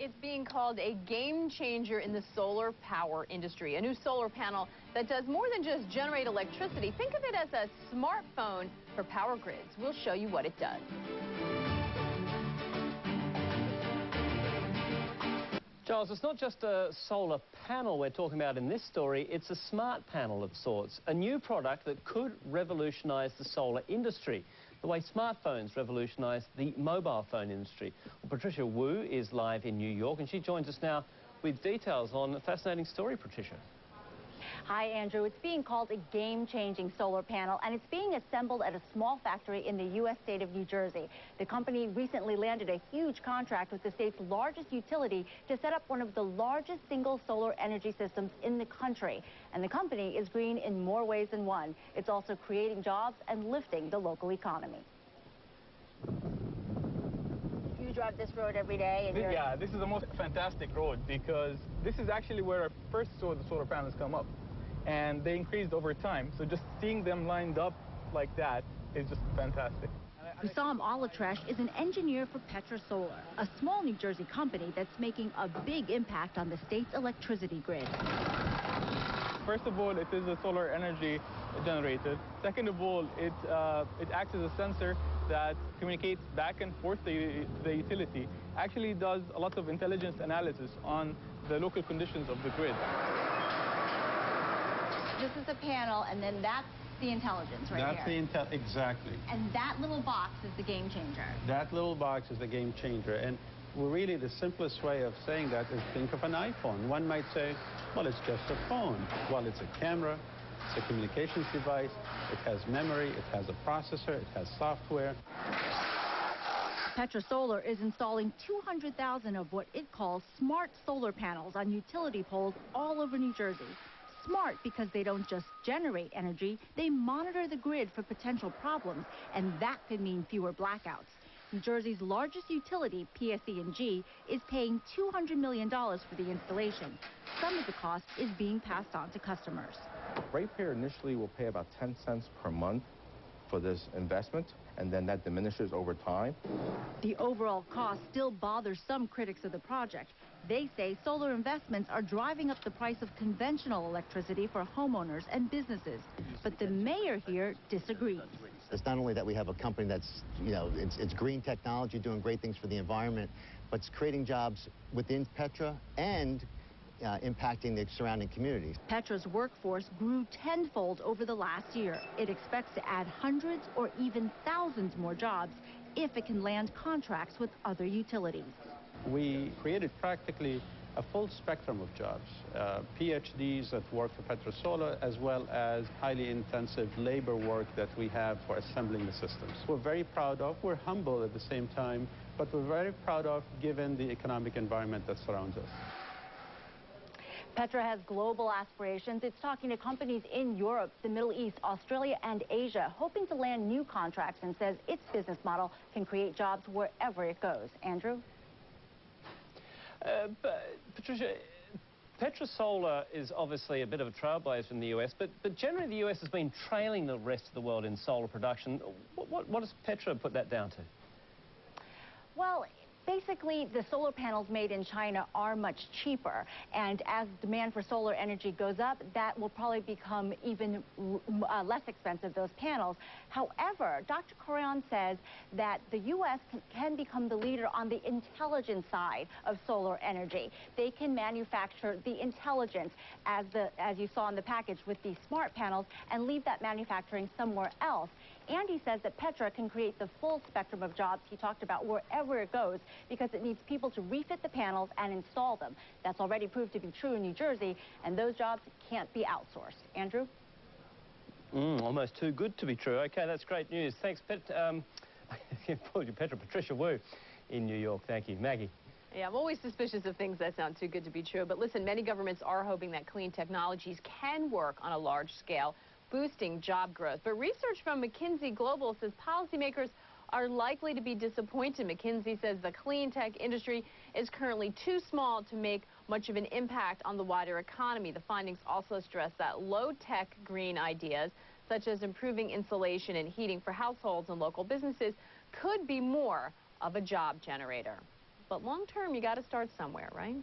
it's being called a game changer in the solar power industry. A new solar panel that does more than just generate electricity. Think of it as a smartphone for power grids. We'll show you what it does. Charles, it's not just a solar panel we're talking about in this story, it's a smart panel of sorts, a new product that could revolutionize the solar industry, the way smartphones revolutionized the mobile phone industry. Well, Patricia Wu is live in New York, and she joins us now with details on a fascinating story, Patricia. Hi, Andrew. It's being called a game-changing solar panel, and it's being assembled at a small factory in the U.S. state of New Jersey. The company recently landed a huge contract with the state's largest utility to set up one of the largest single solar energy systems in the country. And the company is green in more ways than one. It's also creating jobs and lifting the local economy. You drive this road every day, and yeah, this is the most fantastic road because this is actually where I first saw the solar panels come up. And they increased over time, so just seeing them lined up like that is just fantastic. Hussam Al-Atrash is an engineer for Petra Solar, a small New Jersey company that's making a big impact on the state's electricity grid. First of all, it is a solar energy generator. Second of all, it acts as a sensor that communicates back and forth the utility. Actually does a lot of intelligence analysis on the local conditions of the grid. This is the panel, and then that's the intelligence right here. That's the exactly. And that little box is the game changer. That little box is the game changer. And really the simplest way of saying that is think of an iPhone. One might say, well, it's just a phone. Well, it's a camera, it's a communications device, it has memory, it has a processor, it has software. Petra Solar is installing 200,000 of what it calls smart solar panels on utility poles all over New Jersey. Smart because they don't just generate energy, they monitor the grid for potential problems, and that could mean fewer blackouts. New Jersey's largest utility, PSE&G, is paying $200 million for the installation. Some of the cost is being passed on to customers. Ratepayer initially will pay about 10 cents per month for this investment, and then that diminishes over time. The overall cost still bothers some critics of the project. They say solar investments are driving up the price of conventional electricity for homeowners and businesses. But the mayor here disagrees. It's not only that we have a company that's, it's green technology doing great things for the environment, but it's creating jobs within Petra and impacting the surrounding communities. Petra's workforce grew tenfold over the last year. It expects to add hundreds or even thousands more jobs if it can land contracts with other utilities. We created practically a full spectrum of jobs, PhDs that work for Petra Solar, as well as highly intensive labor work that we have for assembling the systems. We're very proud of, we're humble at the same time, but we're very proud of given the economic environment that surrounds us. Petra has global aspirations. It's talking to companies in Europe, the Middle East, Australia, and Asia, hoping to land new contracts, and says its business model can create jobs wherever it goes. Andrew? Patricia, Petra Solar is obviously a bit of a trailblazer in the US, but generally the US has been trailing the rest of the world in solar production. What does Petra put that down to? Well, basically, the solar panels made in China are much cheaper, and as demand for solar energy goes up, that will probably become even less expensive, those panels. However, Dr. Kuran says that the U.S. can become the leader on the intelligence side of solar energy. They can manufacture the intelligence, as you saw in the package with these smart panels, and leave that manufacturing somewhere else. And he says that Petra can create the full spectrum of jobs he talked about wherever it goes, because it needs people to refit the panels and install them. That's already proved to be true in New Jersey, and those jobs can't be outsourced. Andrew? Almost too good to be true. Okay, that's great news. Thanks, Patricia Wu in New York. Thank you. Maggie? Yeah, I'm always suspicious of things that sound too good to be true. But listen, many governments are hoping that clean technologies can work on a large scale, boosting job growth. But research from McKinsey Global says policymakers are likely to be disappointed. McKinsey says the clean tech industry is currently too small to make much of an impact on the wider economy. The findings also stress that low-tech green ideas, such as improving insulation and heating for households and local businesses, could be more of a job generator. But long term, you got to start somewhere, right?